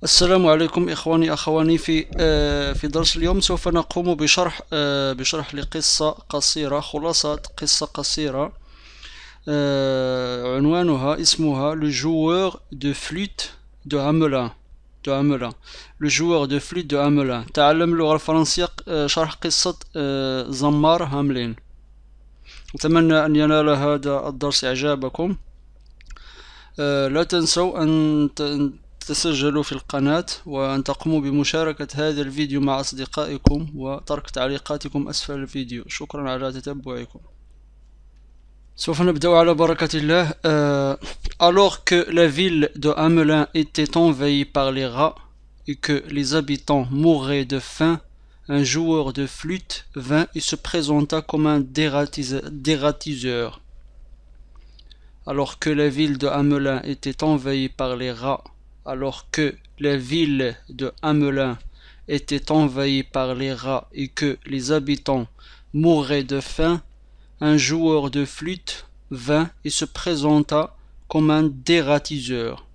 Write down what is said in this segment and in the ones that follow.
السلام عليكم إخواني أخواني في درس اليوم سوف نقوم بشرح لقصة قصيرة، خلاصة قصة قصيرة عنوانها اسمها Le joueur de flûte de Hamelin. Le joueur de flûte de Hamelin. تعلم اللغة الفرنسية، شرح قصة زمار هاملين. أتمنى أن ينال هذا الدرس إعجابكم. لا تنسوا أن تسجلوا في القناة وأن تقوموا بمشاركة هذا الفيديو مع أصدقائكم وترك تعليقاتكم أسفل الفيديو. شكرا على تتبعكم. سوف نبدأ على بركة الله. Alors que la ville de Hamelin était envahie par les rats et que les habitants mouraient de faim, un joueur de flûte vint et se présenta comme un dératiseur. Alors que la ville de Hamelin était envahie par les rats, alors que la ville de Hamelin était envahie par les rats et que les habitants mouraient de faim, un joueur de flûte vint et se présenta comme un dératiseur.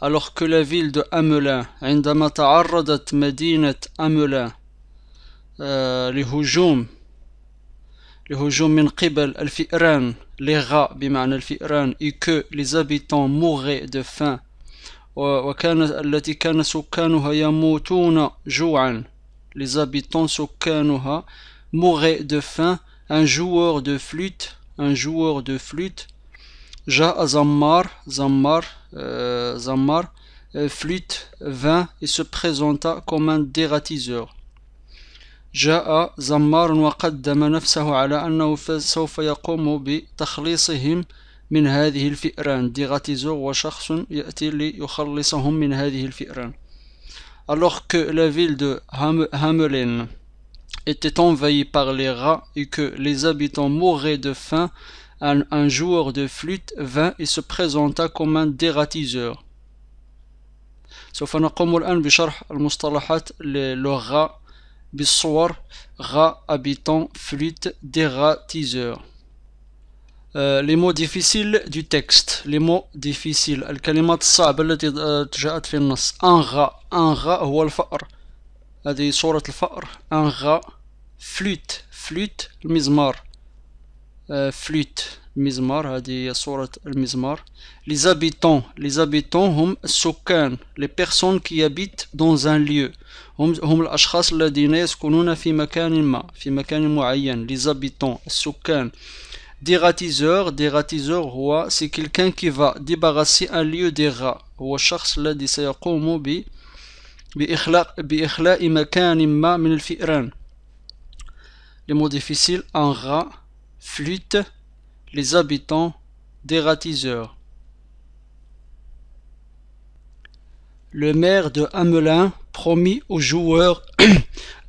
Alors que la ville de Hamelin, عندما تعرضت مدينة Hamelin لهجوم من قبل الفئران، les rats بمعنى الفئران، et que les habitants mouraient de faim التي كان سكانها يموتون جوعا، les habitants سكانها mouraient de faim. Un joueur de flûte جاء زمار flûte vint et se présenta comme un dératiseur. جاء زمار وقدم نفسه على أنه سوف يقوم بتخليصهم من هذه الفئران. dératiseur وشخص يأتي ليخلصهم من هذه الفئران. Alors que la ville de Hamelin était envahie par les rats et que les habitants mouraient de faim, un joueur de flûte vint et se présenta comme un dératiseur. سوف نقوم الآن بشرح المصطلحات للغة بالصور. rat, habitant, flûte, dératiseur. Les mots difficiles du texte. Les mots difficiles. الكلمات الصعبة التي جاءت في النص. un rat هو الفأر. هذه صورة الفأر. un rat. flûte المزمار. flûte المزمار، هذه صورة المزمار. les habitants هم السكان، les personnes qui habitent dans un lieu، هم الأشخاص الذين يسكنون في مكان معين. les habitants السكان. dératiseur هو c'est quelqu'un qui va débarrasser un lieu des rats، هو الشخص الذي سيقوم بإخلاء مكان ما من الفئران. les mots difficiles: un rat, flûte, les habitants, dératiseur. Le maire de Hamelin promit aux joueurs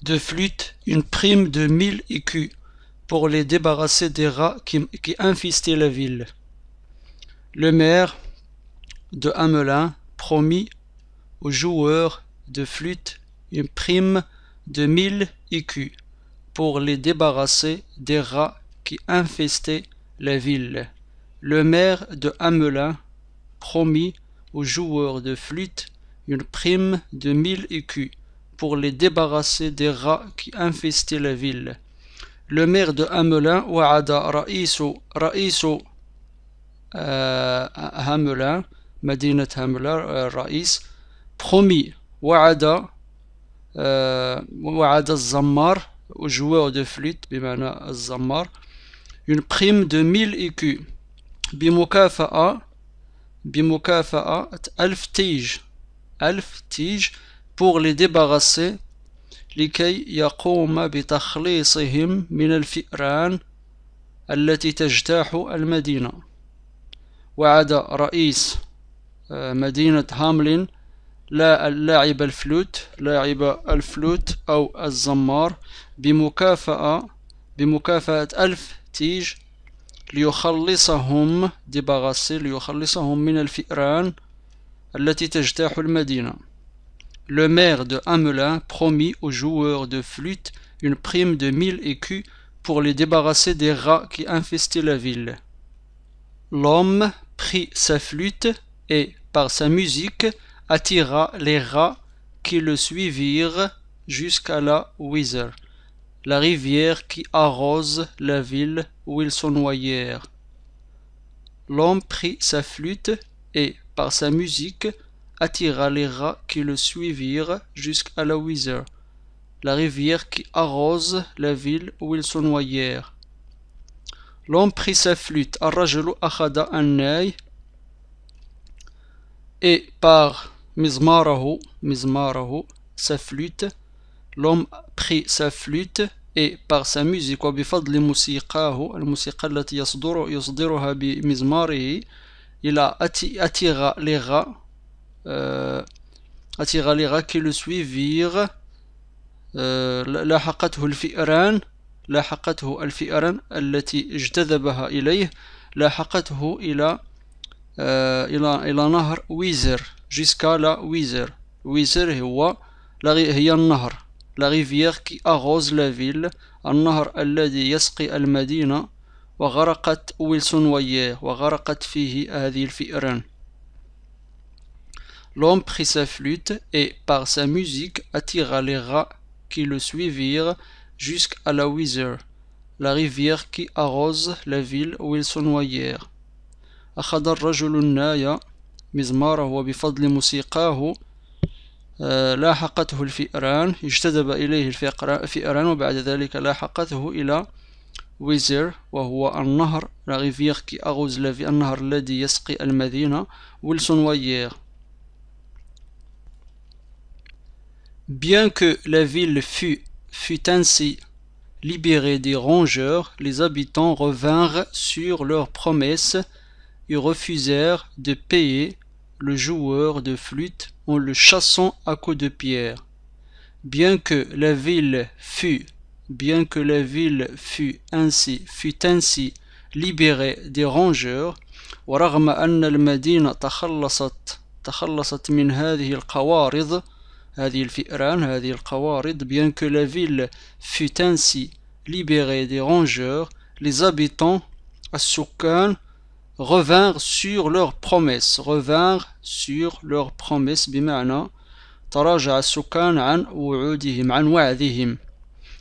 de flûte une prime de 1000 écus pour les débarrasser des rats qui infestaient la ville. Le maire de Hamelin promit aux joueurs de flûte une prime de 1000 écus pour les débarrasser des rats qui infestaient la ville. Le maire de Hamelin promit aux joueurs de flûte une prime de 1000 écus pour les débarrasser des rats qui infestaient la ville. Le maire de Hamelin وعد رئيس هاملين، مدينة هاملين، الرئيس promis، وعد الزمار au joueur de flûte بمعنى الزمار une prime de 1000 écus بمكافأة 1000 تيج pour les débarrasser لكي يقوم بتخليصهم من الفئران التي تجتاح المدينة. وعد رئيس مدينة هاملين لاعب الفلوت أو الزمار بمكافأة 1000 تيج ليخلصهم من الفئران التي تجتاح المدينة. Le maire de Hamelin promit aux joueurs de flûte une prime de 1000 écus pour les débarrasser des rats qui infestaient la ville. L'homme prit sa flûte et, par sa musique, attira les rats qui le suivirent jusqu'à la Weser, la rivière qui arrose la ville où ils se noyèrent. L'homme prit sa flûte et, par sa musique, attira les rats qui le suivirent jusqu'à la Weser, la rivière qui arrose la ville où ils se noyèrent. L'homme prit sa flûte, الرجل أخذ الناي, et par مزماره, sa flûte, l'homme prit sa flûte et par sa musique, وبفضل موسيقاه, الموسيقى التي يصدرها بمزماره, il a attiré les rats, qui le suivirent. لاحقته الفئران التي اجتذبها إليه, لاحقته إلى نهر ويزر, jusqu'à la Weser. Weser هي النهر, la rivière qui arrose la ville, النهر الذي يسقي المدينة, وغرقت où ils se noyaient, وغرقت فيه هذه الفئران. L'homme prit sa flûte et par sa musique attira les rats qui le suivirent jusqu'à la Weser, la rivière qui arrose la ville où ils se noyèrent. أخذ الرجل الناي مزماره وبفضل موسيقاه لاحقته الفئران, اجتذب إليه الفئران, وبعد ذلك لاحقته إلى ويزر وهو النهر, la rivière qui arrose la ville, النهر الذي يسقي المدينة, où ils se noyèrent. Bien que la ville fût ainsi libérée des rongeurs, les habitants revinrent sur leurs promesses et refusèrent de payer le joueur de flûte en le chassant à coups de pierre. Bien que la ville fût ainsi libérée des rongeurs, ورغم أن المدينة تخلصت من هذه القوارض, هذه الفئران, هذه القوارض, bien que la ville fût ainsi libérée des rongeurs, les habitants, السكان, revinrent sur leurs promesses, بمعنى تراجع السكان عن وعدهم,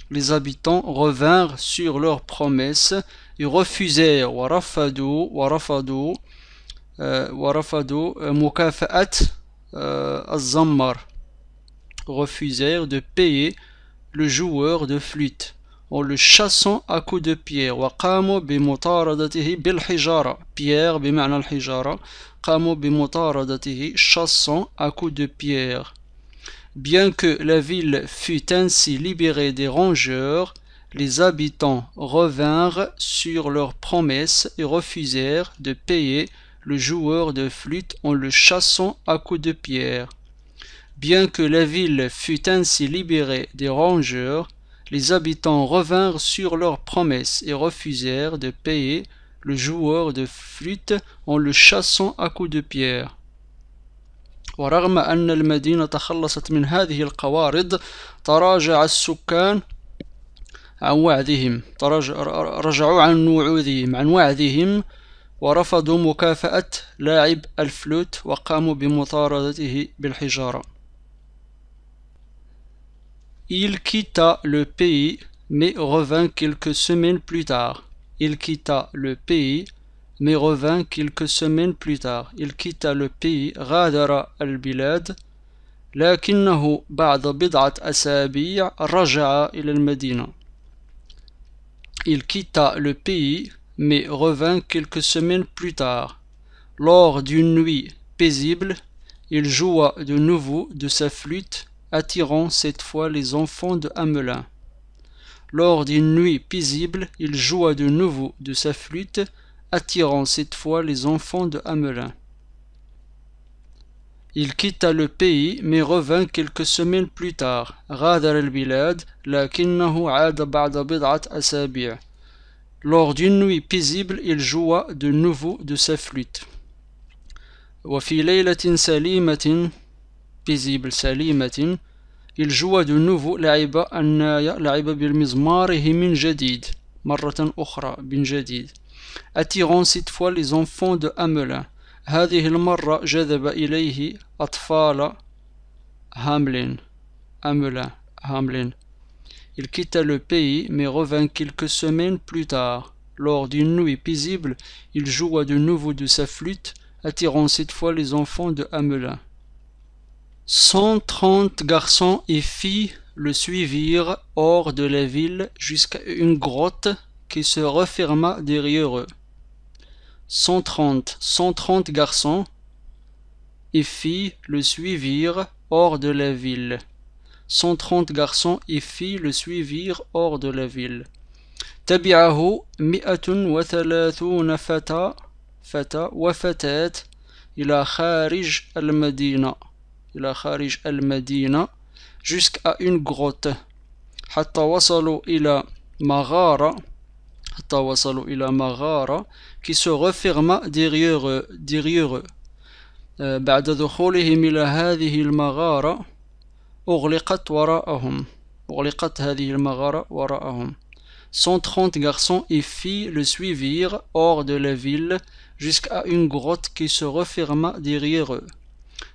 les habitants revinrent sur leurs promesses et refusèrent, ورفضوا مكافأة الزمر, refusèrent de payer le joueur de flûte en le chassant à coups de pierre. وقاموا بمطاردته بالحجارة, pierre بمعنى الحجارة, قاموا بمطاردته, chassant à coups de pierre. Bien que la ville fût ainsi libérée des rongeurs, les habitants revinrent sur leurs promesses et refusèrent de payer le joueur de flûte en le chassant à coups de pierre. Bien que la ville fût ainsi libérée des rongeurs, les habitants revinrent sur leurs promesses et refusèrent de payer le joueur de flûte en le chassant à coups de pierre. ورغم أن المدينة تخلصت من هذه القوارض, تراجع السكان عن وعدهم, رجعوا عن وعدهم, ورفضوا مكافأة لاعب الفلوت, وقاموا بمطاردته بالحجارة. Il quitta le pays, mais revint quelques semaines plus tard. Il quitta le pays, mais revint quelques semaines plus tard. Il quitta le pays, غادر البلاد, لكنه بعد بضعة أسابيع رجع إلى المدينة. Il quitta le pays, mais revint quelques semaines plus tard. Lors d'une nuit paisible, il joua de nouveau de sa flûte, attirant cette fois les enfants de Hamelin. Lors d'une nuit paisible, il joua de nouveau de sa flûte, attirant cette fois les enfants de Hamelin. Il quitta le pays, mais revint quelques semaines plus tard. غادر البلاد لكنه عاد بعد بضعة أسابيع. Lors d'une nuit paisible, il joua de nouveau de sa flûte. وفي ليلة سليمة, paisible سليمة, il joua de nouveau, لعب الناي, لعب بمزماره من جديد, مرة أخرى, من جديد, attirant cette fois les enfants de Hamelin. هذه المرة جذب إليه أطفال هاملين. Il quitta le pays mais revint quelques semaines plus tard. Lors d'une nuit paisible, il joua de nouveau de sa flûte, attirant cette fois les enfants de Hamelin. 130 garçons et filles le suivirent hors de la ville jusqu'à une grotte qui se referma derrière eux. 130 garçons et filles le suivirent hors de la ville. 130 garçons et filles le suivirent hors de la ville. تبعه 130 فتى وفتاة إلى خارج المدينة jusqu'à une grotte حتى وصلوا إلى مغارة qui se referma derrière eux. بعد دخولهم إلى هذه المغارة أغلقت هذه المغارة وراءهم. 130 garçons et filles le suivirent hors de la ville jusqu'à une grotte qui se referma derrière eux.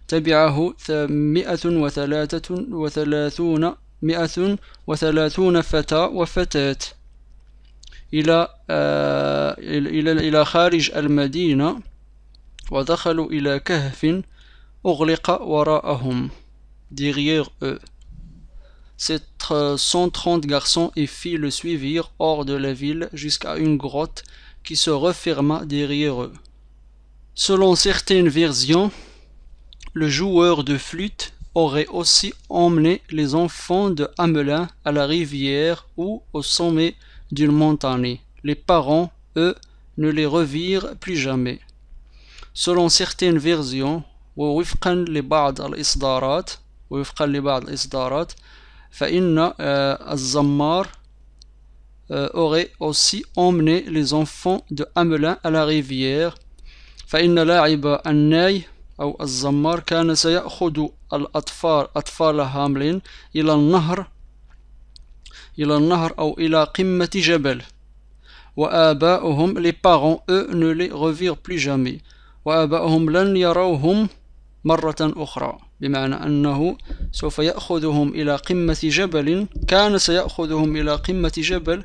تبعه 130 فتى وفتاة إلى خارج المدينة ودخلوا إلى كهف أغلق وراءهم derrière eux. 130 garçons et filles le suivirent hors de la ville jusqu'à une grotte qui se referma derrière eux. Selon certaines versions, le joueur de flûte aurait aussi emmené les enfants de Hamelin à la rivière ou au sommet d'une montagne. Les parents, eux, ne les revirent plus jamais. Selon certaines versions, ووفقا لبعض الإصدارات فإن الزمار aurait aussi emmené les enfants de Hamelin à la rivière. فإن لاعب الناي أو الزمار كان سيأخذ أطفال هاملين إلى النهر أو إلى قمة جبل. وآباؤهم les parents eux ne les revirent plus jamais. وآباؤهم لن يروهم مرة أخرى بمعنى أنه سوف يأخذهم إلى قمة جبل كان سيأخذهم إلى قمة جبل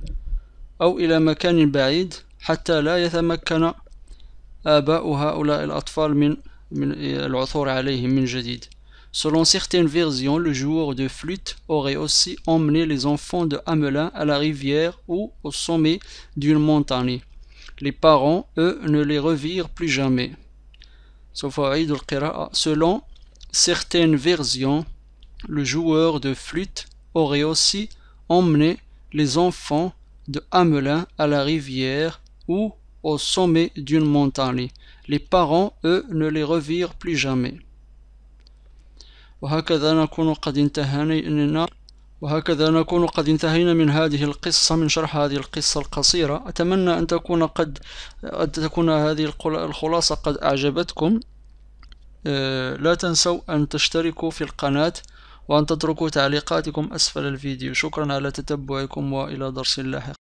أو إلى مكان بعيد حتى لا يتمكن آباء هؤلاء الأطفال من العثور عليهم من جديد. Selon certaines versions, le joueur de flûte aurait aussi emmené les enfants de Hamelin à la rivière ou au sommet d'une montagne. Les parents, eux, ne les revirent plus jamais. Selon certaines versions, le joueur de flûte aurait aussi emmené les enfants de Hamelin à la rivière ou au sommet d'une montagne. Les parents, eux, ne les revirent plus jamais. وهكذا نكون قد انتهينا من هذه القصة، من شرح هذه القصة القصيرة. أتمنى أن تكون هذه الخلاصة قد أعجبتكم. لا تنسوا أن تشتركوا في القناة وأن تتركوا تعليقاتكم أسفل الفيديو. شكرا على تتبعكم وإلى درس لاحق.